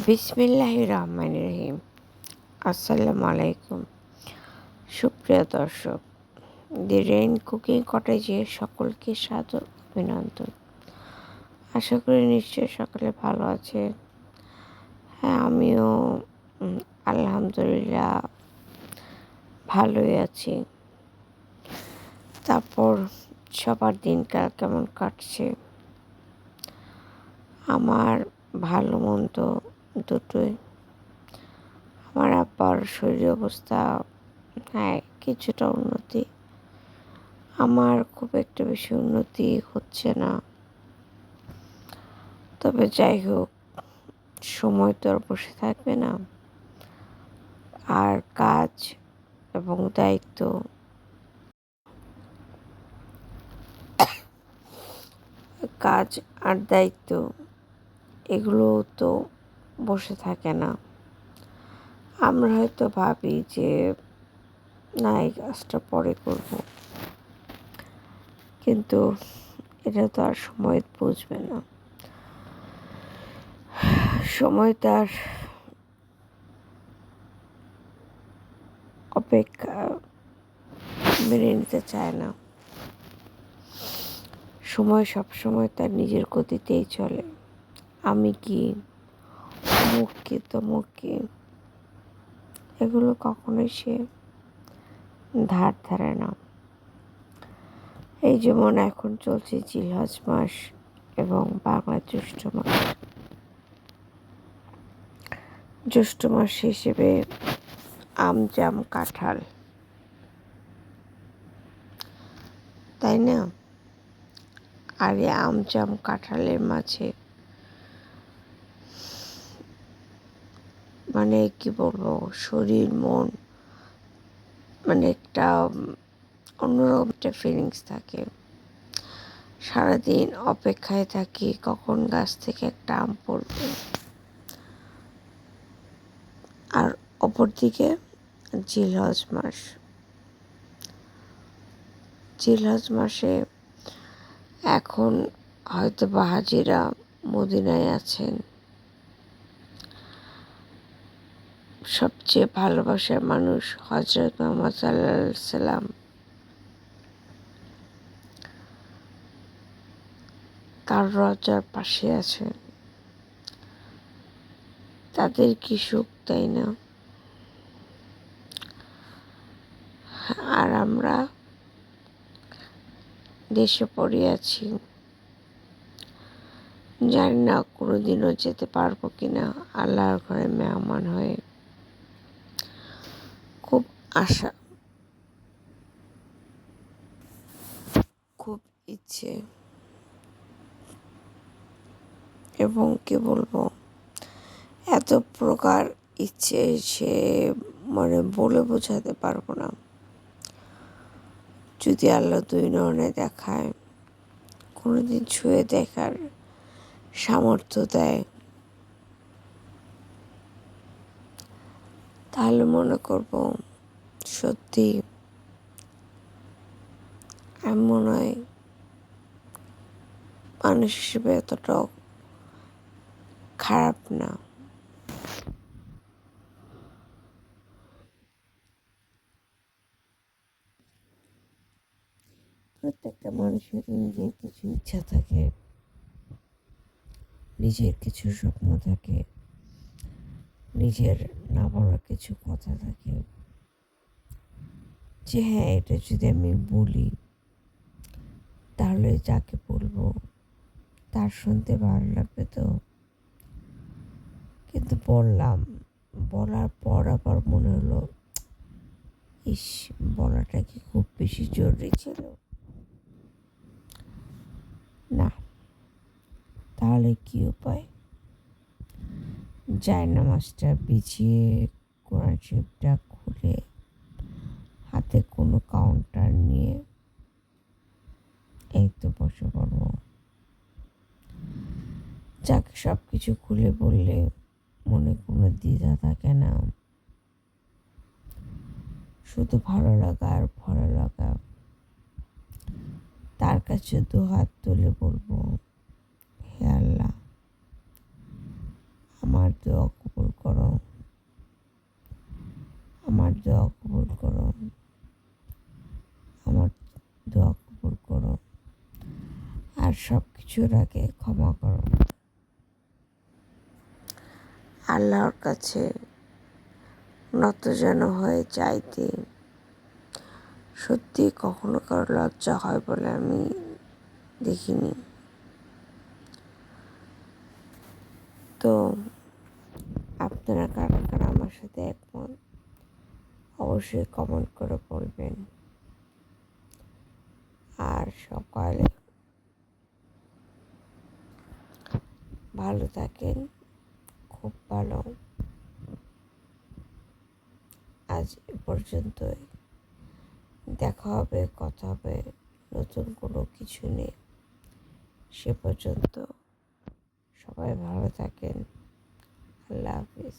বিসমিল্লাহির রহমানির রহিম। আসসালামু আলাইকুম সুপ্রিয় দর্শক, দি রেইন কুকিং কটেজে সকলকে সাদর অভিনন্দন। আশা করি নিশ্চয়ই সকলে ভালো আছে। হ্যাঁ, আমিও আলহামদুলিল্লাহ ভালোই আছি। তারপর সবার দিনকাল কেমন কাটছে? আমার ভালো মন্দ দুটোই। আমার আব্বার শরীর অবস্থা কিছুটা উন্নতি, আমার খুব একটা বেশি উন্নতি হচ্ছে না। তবে যাই হোক, সময় তো আর বসে থাকবে না, আর কাজ এবং দায়িত্ব এগুলো তো বসে থাকে না। আমরা হয়তো ভাবি যে না, এই কাজটা পরে করব, কিন্তু এটা তো আর সময় বুঝবে না। সময় তার অপেক্ষা মেনে নিতে চায় না। সময় সবসময় তার নিজের গতিতেই চলে। আমি কি, অমুক কি, তমুক কি, এগুলো কখনোই সে ধার ধারে না। এই যেমন এখন চলছে জিলহজ মাস এবং বাংলা জ্যৈষ্ঠ মাস। জ্যৈষ্ঠ মাস হিসেবে আম, জাম, কাঁঠাল, তাই না? আর এই আম, জাম, কাঁঠালের মাঝে কি বলবো, শরীর মন একটা অন্যরকম একটা ফিলিংস থাকে। সারাদিন অপেক্ষায় থাকি কখন গাছ থেকে একটা আম পড়বে। আর অপরদিকে জিলহজ মাসে এখন হয়তো হাজিরা মদিনায় আছেন। সবচেয়ে ভালোবাসার মানুষ হযরত মুহাম্মদ সাল্লাল্লাহু আলাইহি সাল্লাম তার রওজার পাশে আছেন। তাদের কি সুখ, তাই না? আর আমরা দেশে পড়ে আছি, জানি না কোনোদিনও যেতে পারবো কিনা আল্লাহর ঘরে মেহমান হয়ে। খুব আশা, খুব ইচ্ছে, এবং কি বলবো, এত প্রকার ইচ্ছে সে বলে বোঝাতে পারবো না। যদি আল্লাহ দুই নয়নে দেখায়, কোনোদিন ছুঁয়ে দেখার সামর্থ্য দেয়, তাহলে মনে করব সত্যি আমি মনে হয় মানুষ হিসেবে এতটাও খারাপ না। প্রত্যেকটা মানুষের নিজের কিছু ইচ্ছা থাকে, নিজের কিছু স্বপ্ন থাকে, নিজের না বলা কিছু কথা থাকে, যে হ্যাঁ, এটা যদি আমি বলি তাহলে যাকে বলবো তার শুনতে ভালো লাগবে তো। কিন্তু বলার পর আবার মনে হলো, ইস, বলাটা কি খুব বেশি জরুরি ছিল? না, তাহলে কি উপায়? জায়নামাজটা বিছিয়ে, কোরআন শরীফটা খুলে, হাতে কোনো কাউন্টার নিয়ে এই তো বসে পড়ব। যাকে সব কিছু খুলে বললে মনে কোনো দ্বিধা থাকে না, শুধু ভালো লাগা আর ভালো লাগা। তার কাছে দুহাত তুলে বলবো, হে আল্লাহ, আমার দোয়া কবুল করো, আমার দোয়া কবুল করো, আমার দোয়া কবুল করো, আর সব কিছুর আগে ক্ষমা করো। আল্লাহর কাছে নত যেন হয়ে চাইতে সত্যি কখনো কারো লজ্জা হয় বলে আমি দেখিনি। তো আপনারা কারা কারা আমার সাথে একমত অবশ্যই কমেন্ট করে বলবেন। আর সকালে ভালো থাকেন, খুব ভালো। আজ এ পর্যন্তই, দেখা হবে, কথা হবে নতুন কোনো কিছু নিয়ে। সে পর্যন্ত সবাই ভালো থাকেন। আল্লাহ হাফিজ।